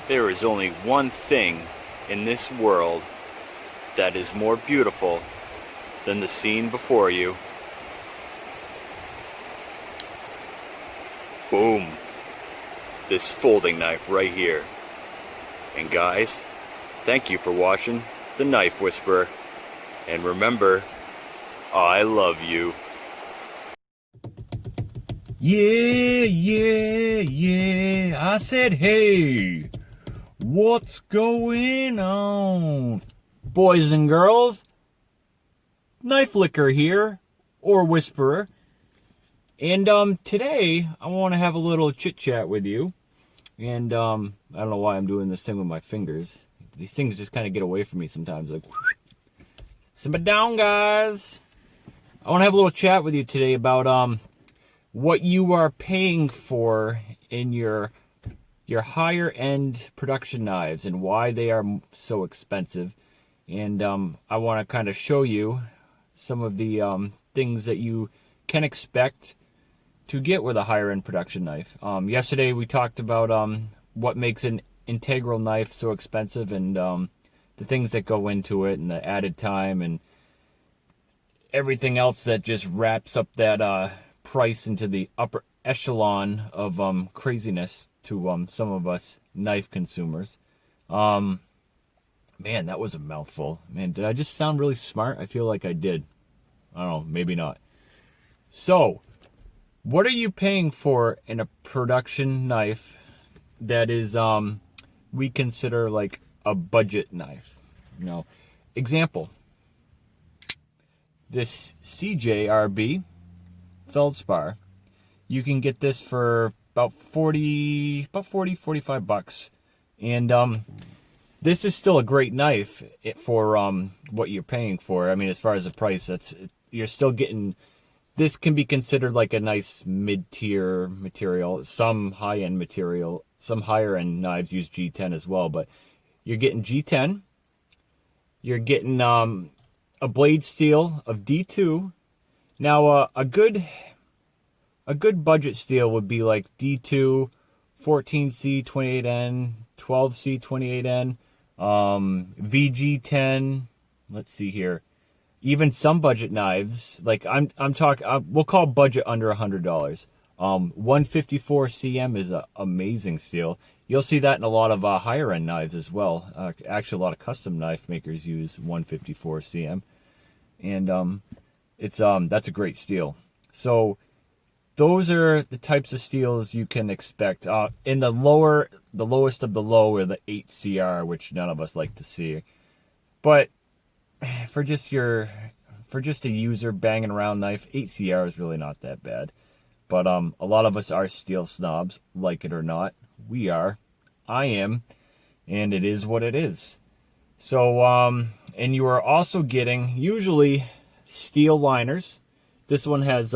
There is only one thing in this world that is more beautiful than the scene before you. Boom. This folding knife right here. And guys, thank you for watching The Knife Whisperer. And remember, I love you. Yeah. I said, hey, what's going on? Boys and girls, Knife Licker here, or Whisperer. And today, I want to have a little chit-chat with you. And I don't know why I'm doing this thing with my fingers. These things just kind of get away from me sometimes. Like, simmer down, guys. I want to have a little chat with you today about what you are paying for in your higher end production knives and why they are so expensive. And I want to kind of show you some of the things that you can expect to get with a higher end production knife. Yesterday we talked about what makes an integral knife so expensive and the things that go into it and the added time and everything else that just wraps up that price into the upper echelon of craziness to some of us knife consumers. Man, that was a mouthful. Man, did I just sound really smart? I feel like I did. I don't know, maybe not. So, what are you paying for in a production knife that is we consider like a budget knife? You know, example, this CJRB feldspar, you can get this for about 45 bucks. And this is still a great knife for what you're paying for. I mean, as far as the price, you're still getting. This can be considered like a nice mid-tier material. Some high-end material, some higher-end knives use G10 as well. But you're getting G10. You're getting a blade steel of D2. Now, a good budget steel would be like D2, 14C 28N, 12C 28N, VG10. Let's see here. Even some budget knives, like I'm talking, we'll call budget under $100. 154 CM is an amazing steel. You'll see that in a lot of higher end knives as well. Actually, a lot of custom knife makers use 154 CM, and that's a great steel. So those are the types of steels you can expect. In the lowest of the low are the 8CR, which none of us like to see, but for just a user banging around knife, 8CR is really not that bad. But a lot of us are steel snobs, like it or not. We are. I am. And it is what it is. So, and you are also getting, usually, steel liners. This one has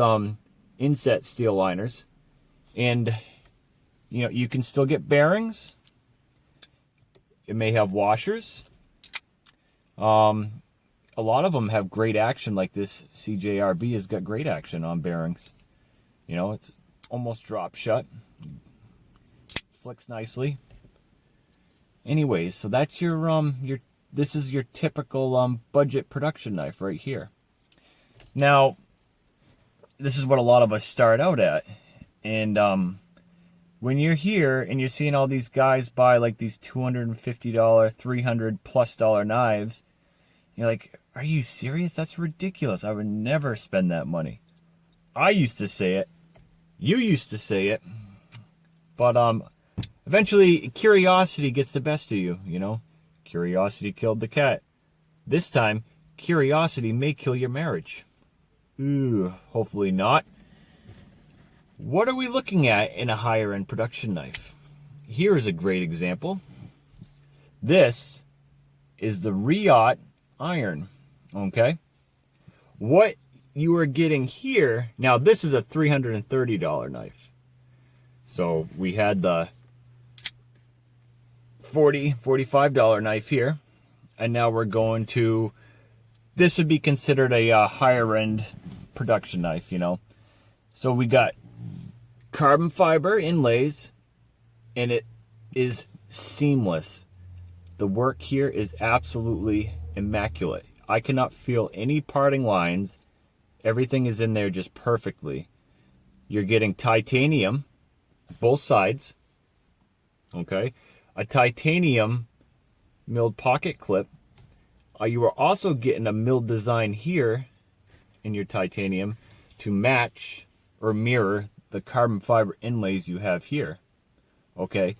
inset steel liners. And, you know, you can still get bearings. It may have washers. A lot of them have great action, like this CJRB has got great action on bearings. You know, it's almost drop shut. Flicks nicely. Anyways, so that's this is your typical budget production knife right here. Now, this is what a lot of us start out at. And when you're here and you're seeing all these guys buy like these $250, $300+ knives, you're like, are you serious? That's ridiculous. I would never spend that money. I used to say it. You used to say it. But eventually, curiosity gets the best of you, you know. Curiosity killed the cat. This time, curiosity may kill your marriage. Ooh, hopefully not. What are we looking at in a higher-end production knife? Here is a great example. This is the Riot iron. Okay, what you are getting here now, this is a $330 knife. So we had the $45 knife here, and now we're going to, this would be considered a higher end production knife, you know. So we got carbon fiber inlays, and it is seamless. The work here is absolutely immaculate. I cannot feel any parting lines. Everything is in there just perfectly. You're getting titanium, both sides, okay? A titanium milled pocket clip. You are also getting a milled design here in your titanium to match or mirror the carbon fiber inlays you have here, okay?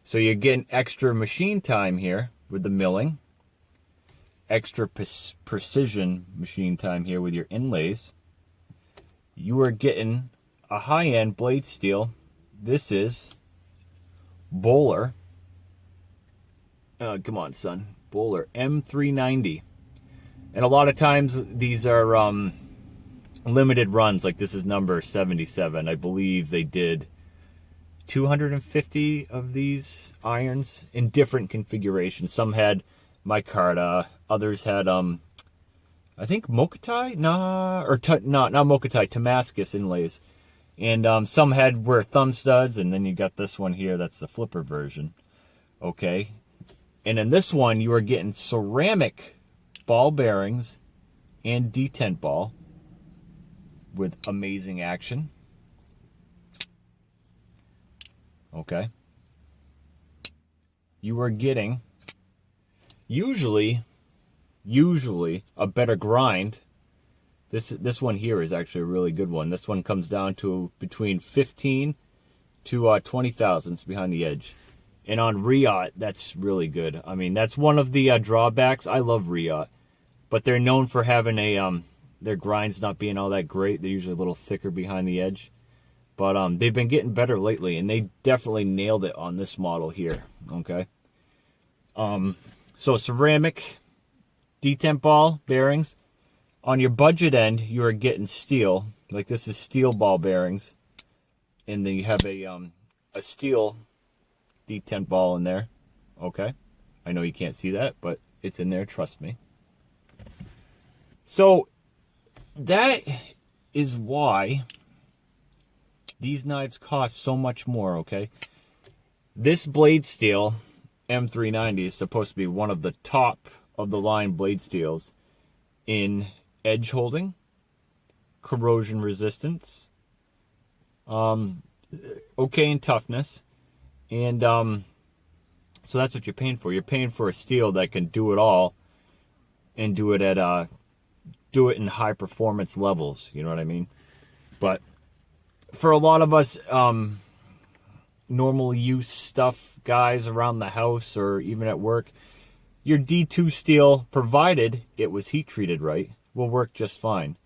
So you're getting extra machine time here with the milling, extra precision machine time here with your inlays. You are getting a high-end blade steel. This is Bowler. Come on, son. Bowler M390. And a lot of times these are limited runs. Like this is number 77. I believe they did 250 of these irons in different configurations. Some had micarta, others had I think Mokatai, not Mokatai, Damascus inlays, and some had were thumb studs, and then you got this one here. That's the flipper version, okay. And in this one, you are getting ceramic ball bearings and detent ball with amazing action. Okay. You are getting usually a better grind. This one here is actually a really good one. This one comes down to between 15 to 20 thousandths behind the edge. And on Riot, that's really good. I mean, that's one of the drawbacks. I love Riot, but they're known for having their grinds not being all that great. They're usually a little thicker behind the edge. But they've been getting better lately, and they definitely nailed it on this model here, okay? So ceramic detent ball bearings. On your budget end, you are getting steel. Like this is steel ball bearings. And then you have a steel detent ball in there, okay? I know you can't see that, but it's in there, trust me. So that is why these knives cost so much more, okay? This blade steel, M390, is supposed to be one of the top of the line blade steels in edge holding, corrosion resistance, okay in toughness, and so that's what you're paying for. You're paying for a steel that can do it all and do it in high performance levels, you know what I mean? But for a lot of us normal use stuff guys around the house or even at work, your D2 steel, provided it was heat treated right, will work just fine.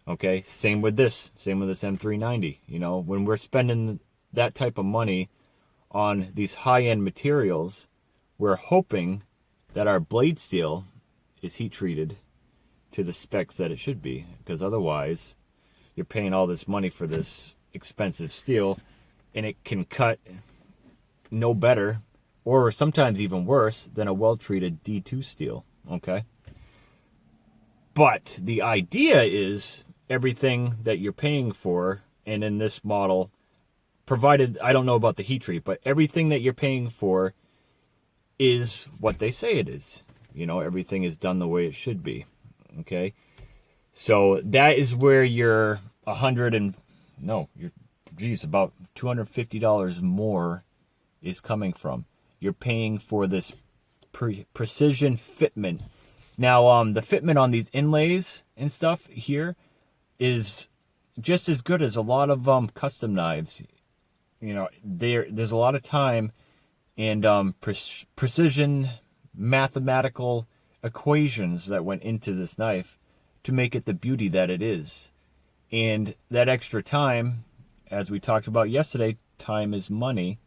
Okay, same with this M390. You know, when we're spending that type of money on these high-end materials, we're hoping that our blade steel is heat treated to the specs that it should be, because otherwise you're paying all this money for this expensive steel and it can cut no better or sometimes even worse than a well-treated D2 steel, okay? But the idea is everything that you're paying for, and in this model, provided, I don't know about the heat treat, but everything that you're paying for is what they say it is. You know, everything is done the way it should be, okay? So that is where your about $250 more is coming from. You're paying for this precision fitment. Now, the fitment on these inlays and stuff here is just as good as a lot of custom knives. You know, there's a lot of time and precision mathematical equations that went into this knife to make it the beauty that it is. And that extra time, as we talked about yesterday, time is money.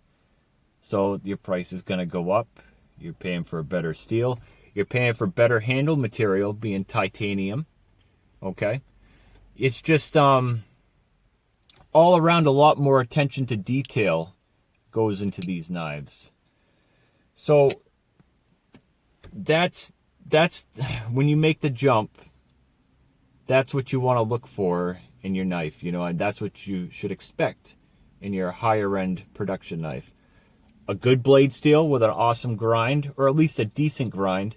So your price is going to go up. You're paying for a better steel. You're paying for better handle material, being titanium. Okay? It's just all around a lot more attention to detail goes into these knives. So that's when you make the jump, that's what you want to look for in your knife, you know, and that's what you should expect in your higher end production knife. a good blade steel with an awesome grind, or at least a decent grind.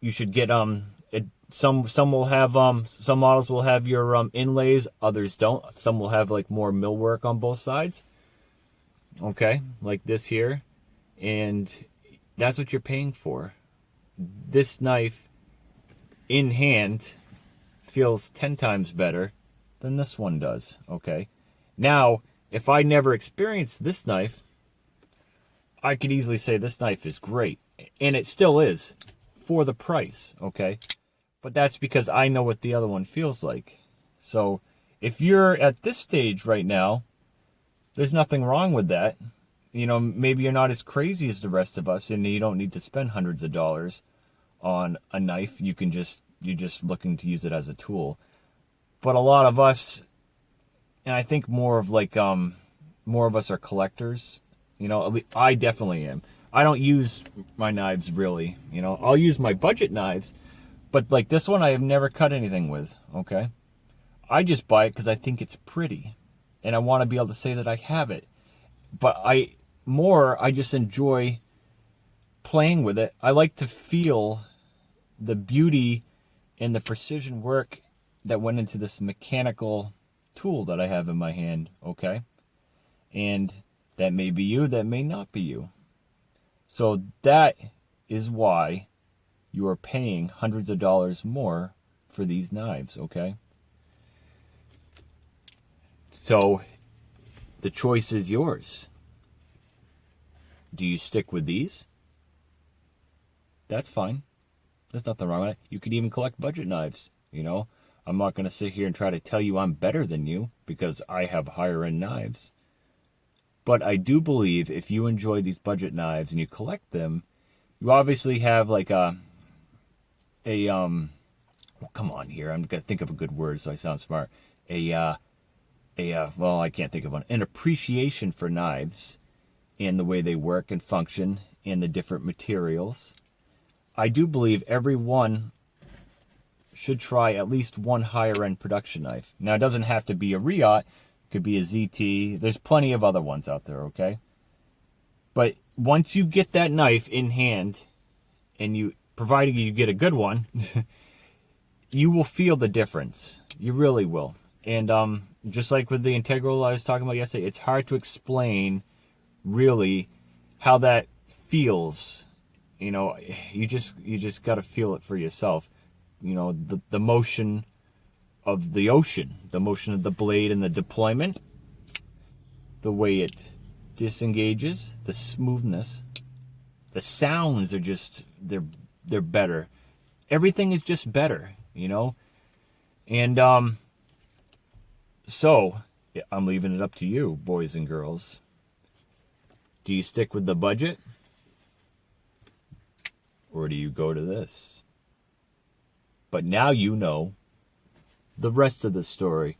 You should get some will have some models will have your inlays, others don't. Some will have like more millwork on both sides. Okay, like this here, and that's what you're paying for. This knife in hand feels 10 times better than this one does. Okay, now if I never experienced this knife, I could easily say this knife is great, and it still is for the price. Okay, but that's because I know what the other one feels like. So if you're at this stage right now, there's nothing wrong with that. You know, maybe you're not as crazy as the rest of us, and you don't need to spend hundreds of dollars on a knife. You're just looking to use it as a tool. But a lot of us, and I think more of us are collectors. You know, at least I definitely am. I don't use my knives really. You know, I'll use my budget knives, but like this one I have never cut anything with. Okay, I just buy it because I think it's pretty, and I want to be able to say that I have it. But I just enjoy playing with it. I like to feel the beauty and the precision work that went into this mechanical tool that I have in my hand. Okay, and that may be you, that may not be you. So that is why you are paying hundreds of dollars more for these knives, okay? So the choice is yours. Do you stick with these? That's fine. There's nothing wrong with it. You could even collect budget knives, you know? I'm not going to sit here and try to tell you I'm better than you because I have higher end knives. But I do believe if you enjoy these budget knives and you collect them, you obviously have like well, come on here. I'm going to think of a good word so I sound smart. Well, I can't think of one. An appreciation for knives and the way they work and function and the different materials. I do believe everyone should try at least one higher end production knife. Now, it doesn't have to be a Riot. Could be a ZT. There's plenty of other ones out there, okay? But once you get that knife in hand, and providing you get a good one, you will feel the difference. You really will. And just like with the Integral I was talking about yesterday, it's hard to explain really how that feels. You know, you just got to feel it for yourself. You know, the motion of the ocean, the motion of the blade and the deployment, the way it disengages, the smoothness, the sounds are just, they're better. Everything is just better, you know? And so I'm leaving it up to you, boys and girls. Do you stick with the budget? Or do you go to this? But now you know the rest of the story.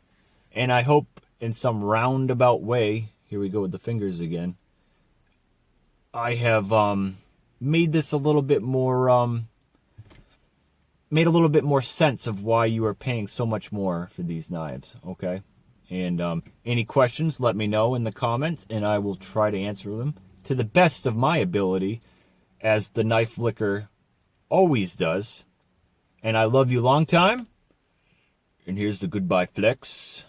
And I hope in some roundabout way, here we go with the fingers again, I have made this a little bit more, made a little bit more sense of why you are paying so much more for these knives, okay? And any questions, let me know in the comments, and I will try to answer them to the best of my ability, as the Knife Licker always does. And I love you long time. And here's the goodbye flex.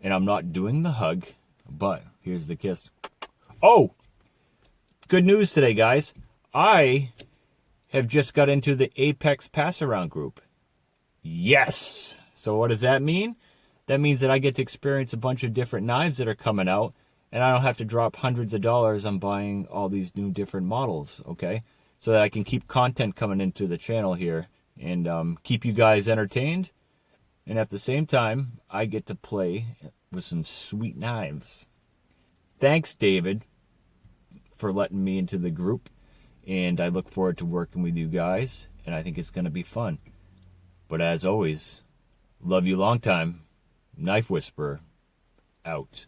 And I'm not doing the hug, but here's the kiss. Oh, good news today, guys. I have just got into the Apex Pass Around group. Yes. So what does that mean? That means that I get to experience a bunch of different knives that are coming out, and I don't have to drop hundreds of dollars on buying all these new different models, okay? So that I can keep content coming into the channel here and keep you guys entertained. And at the same time, I get to play with some sweet knives. Thanks, David, for letting me into the group. And I look forward to working with you guys. And I think it's going to be fun. But as always, love you long time. Knife Whisperer, out.